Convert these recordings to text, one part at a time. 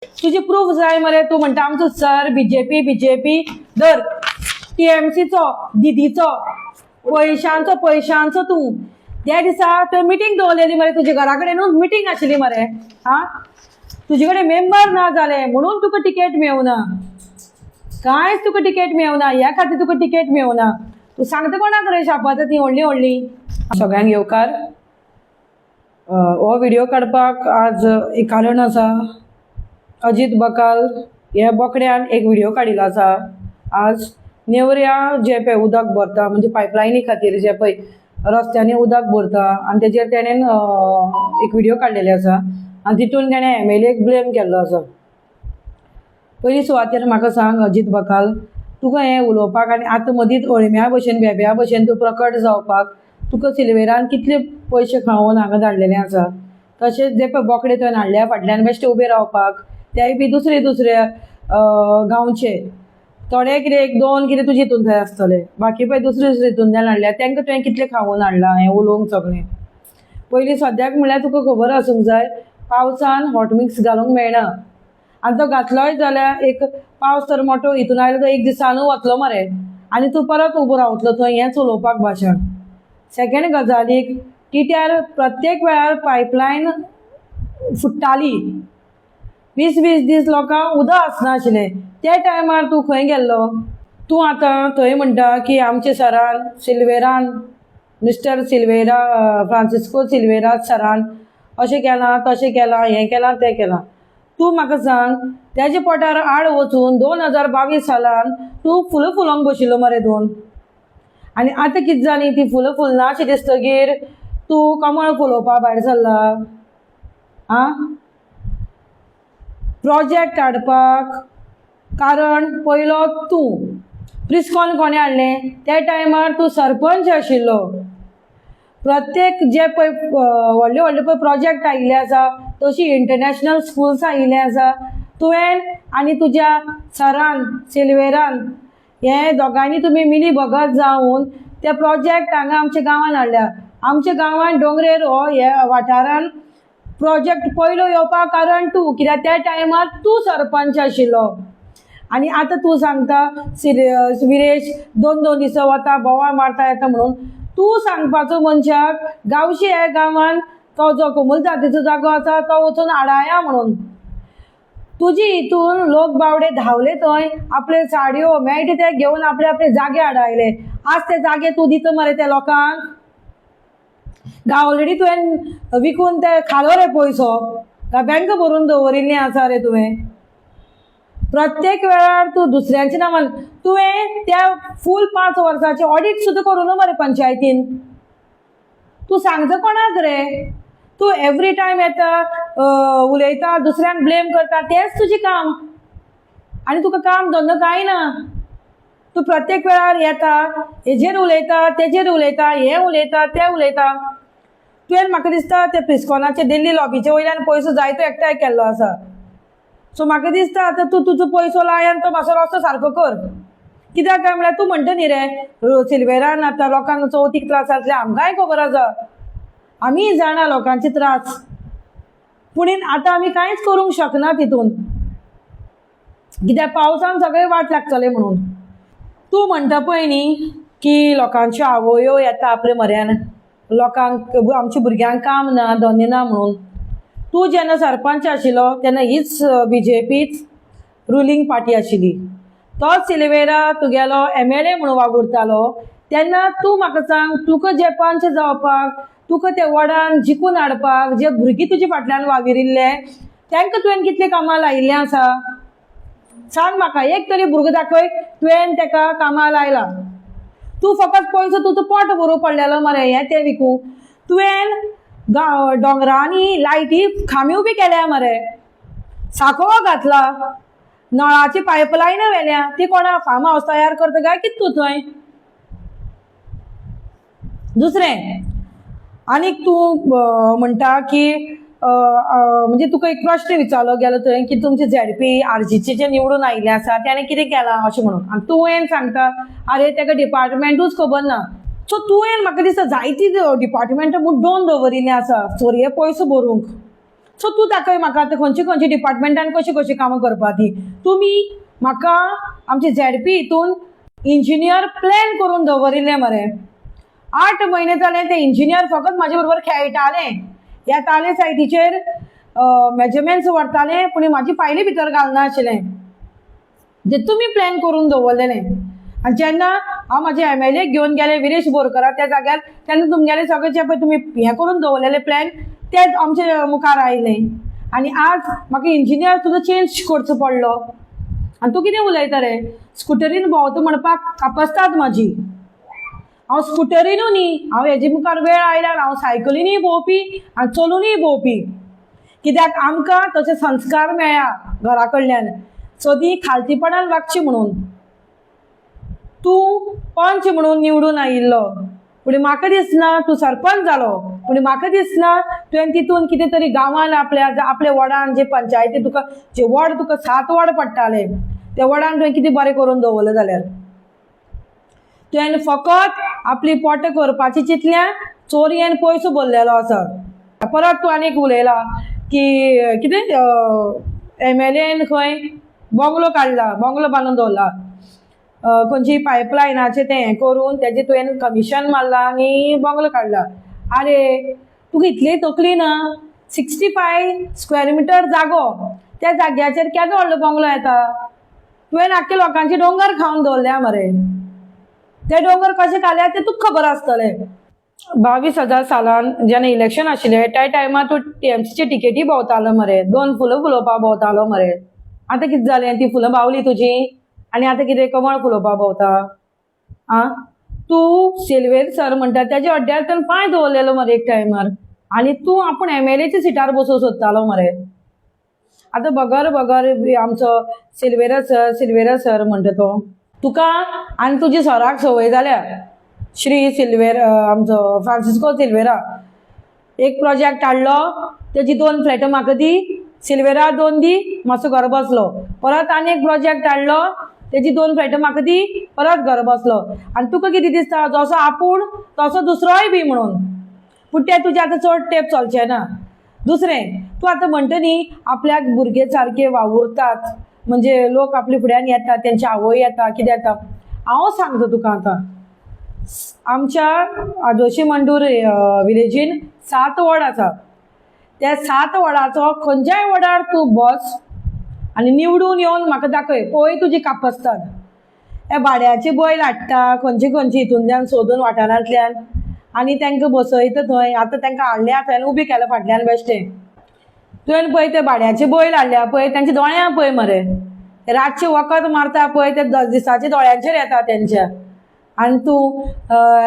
तुझी प्रूफ जाय मरे. तू म्हणटा आमचो सर बीजेपी धर टीएमसीचो दिदीचो पैशांचो तू. त्या दिसा तर मिटींग दवरलेली मरे तुझ्या घरा कडेनूच मिटींग आशिल्ली मरे. हा तुजे कडेन मेंबर ना जाले म्हणून तुका टिकेट मेळुना. कांयच तुका टिकेट मेळुना. ह्या खातीर तुका टिकेट मेळुना. तू सांगता कोणाक रे शापात ती व्हडली. सगळ्यांक येवकार. हो व्हिडिओ काडपाक आज एक कारण आसा. अजित बकाल ह्या बोकड्यान एक व्हिडिओ काडिल्लो आसा. आज नेवऱ्या जे पळय उदक भरता म्हणजे पायपलायनी खातीर जे पळय रस्त्यांनी उदक भरता आनी तेजेर तेणेन एक व्हिडिओ काडलेले आसा आनी तितून तेणें MLAक ब्लेम केल्लो आसा. पयली सुवातेर म्हाका सांग अजित बकाल, तुका हें उलोवपाक आनी आतां मदींच अळम्या भशेन बेब्या भशेन तूं प्रकट जावपाक तुका सिल्वेरान कितले पयशे खावून हांगा धाडलेले आसा. तशेंच जे पळय बोकडे तुवें हाडल्या फाटल्यान बेश्टे उबे रावपाक तेय बी दुसऱ्या गांवचे थोडे कितें एक दोन कितें तुजे हितून थंय आसतले. बाकी पळय दुसरे हितून हाडल्या तांकां तुवें कितले खावून हाडलां हें उलोवंक सगळें. पयलीं सद्याक म्हळ्यार तुका खबर आसूंक जाय पावसान हॉट मिक्स घालूंक मेळना. आनी तो घातलोय जाल्यार एक पावस तर मोठो हितून आयलो तो एक दिसानू वतलो मरे आनी तूं परत उबो रावतलो थंय हेंच उलोवपाक भाशण. सेकेंड गजालीक कित्यार प्रत्येक वेळार पायपलायन फुट्टाली. 20-20 दीस लोकांक उदक आसनाशिल्लें. त्या टायमार तूं खंय गेल्लो. तूं आतां थंय म्हणटा की आमच्या सरान सिल्वेरान मिस्टर सिल्वेरा फ्रांसिस्को सिल्वेरा सरान अशें केलां तशें केलां हें केलां तें केलां. तूं म्हाका सांग तेजे पोटार आड वचून 2022 सालान तूं फुलां फुलोवंक बशिल्लो मरे दोन. आनी आतां कितें जाली ती फुलां फुलनाशी दिसतगीर तूं कमळ फुलोवपा भायर सरला. आं प्रोजेक्ट हाडपाक कारण पयलो तूं प्रिस्कॉन कोणें हाडलें त्या टायमार तूं सरपंच आशिल्लो. प्रत्येक जे पळय व्हडले व्हडले पळय प्रोजेक्ट आयिल्ले आसा तशी इंटरनॅशनल स्कुल्स आयिल्ले आसा. तुवें आनी तुज्या सरान सिल्वेरान हे दोगांयनी तुमी मिली भगत जावन ते प्रोजेक्ट हांगा आमच्या गांवांत हाडल्या. आमच्या गांवांत डोंगरेर हो ह्या वाठारान प्रोजेक्ट पयलो येवपाक कारण तूं. कित्याक त्या टायमार तूं सरपंच आशिल्लो. आनी आतां तूं सांगता विरेश 2-2 दिसा वता बोवाळ मारता येता म्हणून. तूं सांगपाचो मनशाक गांवशी ह्या गांवांत तो जो कोमूल जातीचो जागो आसा तो वचून हाडाया म्हणून. तुजी हितून लोक बावडे धांवले थंय आपले साडयो मेळटा ते घेवन आपले आपले जागे हाडायले. आज ते जागे तूं दिता मरे त्या लोकांक. ऑलरेडी तुवें विकून ते खालो रे पयसो काय बँक भरून दवरिल्लें आसा रे तुवें. प्रत्येक वेळार तूं दुसऱ्यांच्या नांवान तुवें त्या फूल 5 वर्साचें ऑडिट सुद्दां करूं ना मरे पंचायतीन. तूं सांगता कोणाक रे. तूं एवरी टायम येता उलयता दुसऱ्यांक ब्लेम करता तेंच तुजें काम. आनी तुका काम धंदो कांय ना. तूं प्रत्येक वेळार येता हेजेर उलयता तेजेर उलयता हें उलयता तें उलयता. तुवें म्हाका दिसता ते प्रिस्कॉनाचे दिल्ली लॉबीचे वयल्यान पयसो जायतो एकठांय केल्लो आसा. सो म्हाका दिसता आतां तूं तुजो पयसो लाय आनी तो मातसो रस्तो सारको कर. कित्याक काय म्हळ्यार तूं म्हणटा न्ही रे सिल्वेरान आतां लोकांक चवथीक त्रास जातले आमकांय खबर आसा. आमी जाणा लोकांचे त्रास पूण आतां आमी कांयच करूंक शकना तितून. कित्याक पावसान सगळे वाट लागतले म्हणून. तूं म्हणटा पळय न्ही की लोकांच्यो आवयो येता आपल्या म्हऱ्यान लोकांक आमच्या भुरग्यांक काम ना धंदे ना म्हणून. तूं जेन्ना सरपंच आशिल्लो तेन्ना हीच BJPच रुलींग पार्टी आशिल्ली. तोच सिल्वेरा तुगेलो MLA म्हणून वावुरतालो तेन्ना तूं म्हाका सांग तुका जे पंच जावपाक तुका ते वडान जिखून हाडपाक जे भुरगीं तुजे फाटल्यान वाविरिल्ले तांकां तुवें कितले कामां लायिल्लें आसा सांग म्हाका. एक तरी भुरगो दाखय तुवें ताका कामां लायला. तूं फकत पयसो तुजो पोट भरूं पडलेलो मरे हें तें विकूं. तुवें दोंगरांनी लायटी खांब्यो बी केल्या मरे. साकोळो घातला नळाची पायपलायन व्हेल्या. ती कोणा फार्म हावस तयार करता काय कितें तूं थंय. दुसरें आनीक तूं म्हणटा की म्हणजे तुका एक प्रश्न विचारलो गेलो थंय की तुमचे ZP RGचे जे निवडून आयिल्ले आसा ताणें कितें केलां अशें म्हणून. आनी तुवें सांगता आरे ताका डिपार्टमेंटूच खबर ना. सो तुवें म्हाका दिसता जायती डिपार्टमेंटां मुड्डोवन दवरिल्लीं आसा चोरये पयसो भरूंक. सो तूं दाखय म्हाका आतां खंयची खंयची डिपार्टमेंटान कशी कशी कामां करपा ती. तुमी म्हाका आमचे झेडपी हितून इंजिनियर प्लॅन करून दवरिल्ले मरे. 8 म्हयने जाले ते इंजिनियर फकत म्हाजे बरोबर खेळटाले, येताले सायटीचेर मेजरमेंट्स व्हरताले, पूण म्हाजी फायली भितर घालनाशिल्ले. जे तुमी प्लॅन करून दवरलेले. आनी जेन्ना हांव म्हाजे MLA घेवन गेले विरेश बोरकरा त्या जाग्यार, तेन्ना तुमगेले सगळे जे पळय तुमी हें करून दवरलेले प्लॅन तेच आमचे मुखार आयले. आनी आज म्हाका इंजिनियर सुद्दां चेंज करचो पडलो. आनी तूं कितें उलयता रे? स्कुटरीन भोंवता म्हणपाक कापस्तात म्हाजी. हांव स्कुटरीनू न्ही, हांव हेजे मुखार वेळ आयल्यार हांव सायकलीनूय भोंवपी आनी चलुनूय भोंवपी. कित्याक आमकां तशे संस्कार मेळ्ळा घरा कडल्यान. सदी खालतीपणान वागची म्हणून. तूं पंच म्हणून निवडून आयिल्लो, पूण म्हाका दिसना तूं सरपंच जालो, पूण म्हाका दिसना तुवें तितून कितें तरी गांवांत आपल्या वॉर्डान जे पंचायती तुका जे वॉर्ड तुका 7 वॉर्ड पडटाले त्या वॉर्डान तुवें कितें बरें करून दवरलें जाल्यार. तुवें फकत आपली पोटां करपाची चिंतल्या, चोरयेन पयसो भरलेलो आसा. परत तूं आनीक उलयला की कितें MLAन खंय बंगलो काडला, बंगलो बांदून दवरला. खंयची पायपलायनाचें तें हें करून तेजें तुवें कमिशन मारला आनी बंगलो काडला. आरे तुका इतली तकली ना? 65 स्क्वेअर मिटर जागो, त्या जाग्याचेर केदो व्हडलो बंगलो येता? तुवें आख्खे लोकांचे दोंगर खावन दवरल्या मरे. ते दोंगर कशे खाल्या ते तुका खबर आसतलें. 22,000 सालान जेन्ना इलेक्शन आशिल्लें त्या टायमार तूं TMCचे टिकेटी भोंवतालो मरे. 2 फुलां फुलोवपाक भोंवतालो मरे. आतां कितें जालें? ती फुलां बावली तुजी आनी आतां कितें कमळ फुलोवपाक भोंवता? आं, तूं सिल्वेर सर म्हणटा तेज्या हड्ड्यार तर पांय दवरलेलो मरे एक टायमार. आनी तूं आपूण MLAच्या सिटार बसूंक सोदतालो मरे. आतां बगर आमचो सिल्वेरा सर म्हणटा तो. तुका आनी तुजी सराक संवय जाल्या. श्री सिल्वेर आमचो फ्रांसिस्को सिल्वेरा एक प्रोजेक्ट हाडलो, तेजी 2 फ्लॅटां म्हाका दी, सिल्वेरा 2 दी, मातसो घर बसलो. परत आनी एक प्रोजेक्ट हाडलो, तेजी 2 फ्लॅटां म्हाका दी, परत घर बसलो. आनी तुका कितें दिसता? जसो आपूण तसो दुसरोय बी म्हणून. पूण तें तुजें आतां चड तेंप चलचें ना. दुसरें, तूं आतां म्हणटा न्ही आपल्याक भुरगे सारके वावुरतात, म्हणजे लोक आपल्या फुड्यान येतात, तेंची आवय येता, कितें येता. हांव सांगता तुका आतां, आमच्या आदोशी मंडूर विलेजीन 7 वॉर्ड आसा. त्या 7 वॉर्डाचो खंयच्याय वॉर्डार तूं बस आनी निवडून येवन म्हाका दाखय, पळय तुजी कापस्तात. हे भाड्याचे बैल हाडटा खंयचे हितूंतल्यान सोदून वाठारांतल्यान आनी तांकां बसयता थंय. आतां तांकां हाडल्या थंय उबी केल्या फाटल्यान बेश्टें. तुवें पळय ते भाड्याचे बैल हाडल्या पळय, तांच्या दोळ्यां पळय मरे. रातचे वखद मारता पळय ते 10 दिसाच्या दोळ्यांचेर येता तेंच्या. आनी तूं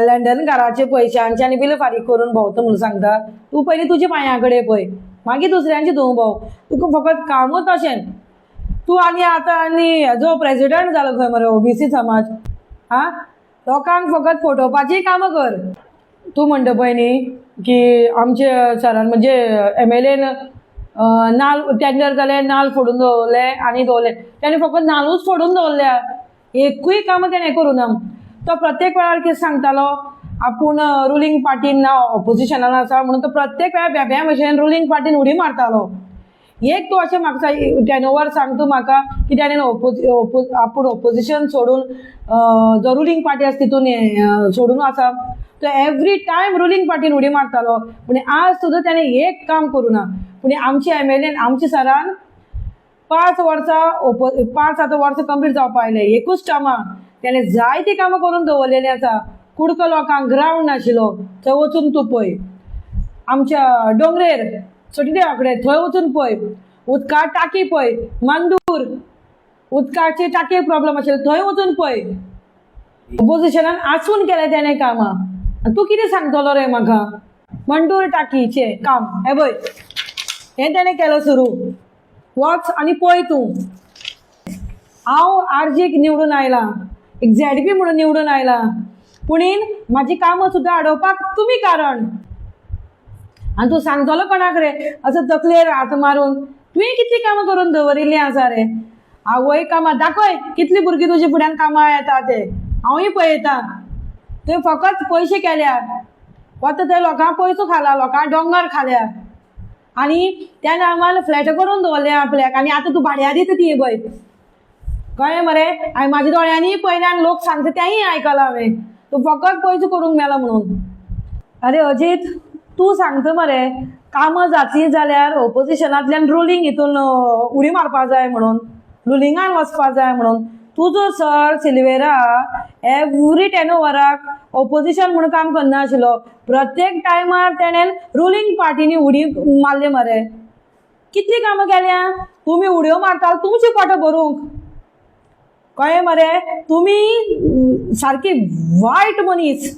लंडन घराचे पयशांचे आनी बिल फारीक करून भोंवता म्हणून सांगता. तूं पयलीं तुज्या पांयां कडेन पळय, मागीर दुसऱ्यांचे धुवूं भोंव. तुका फकत कामूच अशें. तूं आनी जो प्रेसिडेंट जालो खंय मरे OBC समाज, आं, लोकांक फकत फटोवपाचीय कामां कर. तूं म्हणटा पळय न्ही की आमचे सरान म्हणजे MLAन नाल टेंडर जाले, नाल फोडून दवरले आनी दवरले. ताणें फकत नालूच फोडून दवरल्या, एकूय कामां ताणें करूं ना. तो प्रत्येक वेळार कितें सांगतालो, आपूण रुलींग पार्टीन ना ऑपोजिशनान आसा म्हणून तो प्रत्येक वेळार बेब्या भशेन रुलींग पार्टीन उडी मारतालो. एक तूं अशें म्हाका टेनओवर सांग तूं म्हाका की ताणें आपूण ऑपोजिशन सोडून जो रुलींग पार्टी आसा तितून सोडून आसा. तो एवरी टायम रुलींग पार्टीन उडी मारतालो. पूण आज सुद्दां ताणें एक काम करूं ना. पूण आमचे MLAन आमच्या सरान 5 वर्सां कंप्लीट जावपा आयले एकूच टर्मा. ताणें जायतीं कामां करून दवरलेलीं आसा. कुडको लोकांक ग्रावंड नाशिल्लो, थंय वचून तूं पळय. आमच्या डोंगरेर सटिदेवा कडेन थंय वचून पळय. उदका टाकी पळय, मांदूर उदकाची टाकी प्रॉब्लेम आशिल्लो, थंय वचून पळय. ऑपोजिशनान आसून केलें ताणें कामां. तूं कितें सांगतलो रे म्हाका? मंडूर टाकीचें काम हें पळय, हें ताणें केलो सुरू. वच आनी पळय तूं. हांव आरजीक निवडून आयलां, एक ZP म्हणून निवडून आयलां, पूण म्हाजी कामां सुद्दां आडोवपाक तुमी कारण. आनी तूं सांगतलो कोणाक रे असो तकलेर हात मारून? तुवें कितलीं कामां करून दवरिल्लीं आसा रे? आवय कामां दाखय, कितलीं भुरगीं तुज्या फुड्यान कामां येता ते हांवूय पळयतां. तुवें फकत पयशे केल्या, वता थंय लोकांक पयसो खाला, लोकांक दोंगर खाल्या. आणि त्या टायमार फ्लॅट करून दवरले आपल्याक आनी आतां तूं भाड्या दिता ती पळय कळ्ळें मरे हांवें म्हाज्या दोळ्यांनी पयलें आनी लोक सांगता तेंय आयकलां हांवें तूं फकत पयसो करूंक मेला म्हणून अरे अजीत तूं सांगता मरे कामां जातलीं जाल्यार ऑपोजिशनांतल्यान रुलींग हितून उडी मारपा जाय म्हणून रुलिंगान वचपा जाय म्हणून तुजो सर सिल्वेरा एवरी 10 ओवराक ऑपोजिशन म्हणून काम करनाशिल्लो प्रत्येक टायमार तेणें रुलींग पार्टीनी उडी मारली मरे कितलीं कामां केल्या तुमी उडयो मारता तुमची पोटां भरूंक कळ्ळें मरे तुमी सारकी वायट मनीस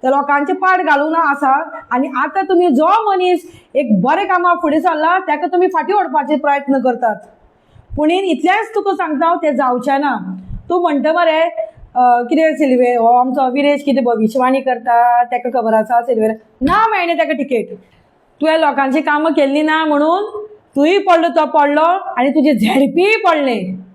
त्या लोकांचे पाड घालून आसा आनी आतां तुमी जो मनीस एक बरें कामां फुडें सरला ताका तुमी फाटीं ओडपाचे प्रयत्न करतात पूण इतलेंच तुका सांगता तें जावचें ना तूं म्हणटा मरे कितें सिल्वे हो आमचो विरेश कितें भविश्यवाणी करता ताका खबर आसा सिल्वेर ना मेळ्ळें ताका टिकेट तुवें लोकांची कामां केल्लीं ना म्हणून तूंय पडलो तो पडलो आनी तुजें झेडपीय पडलें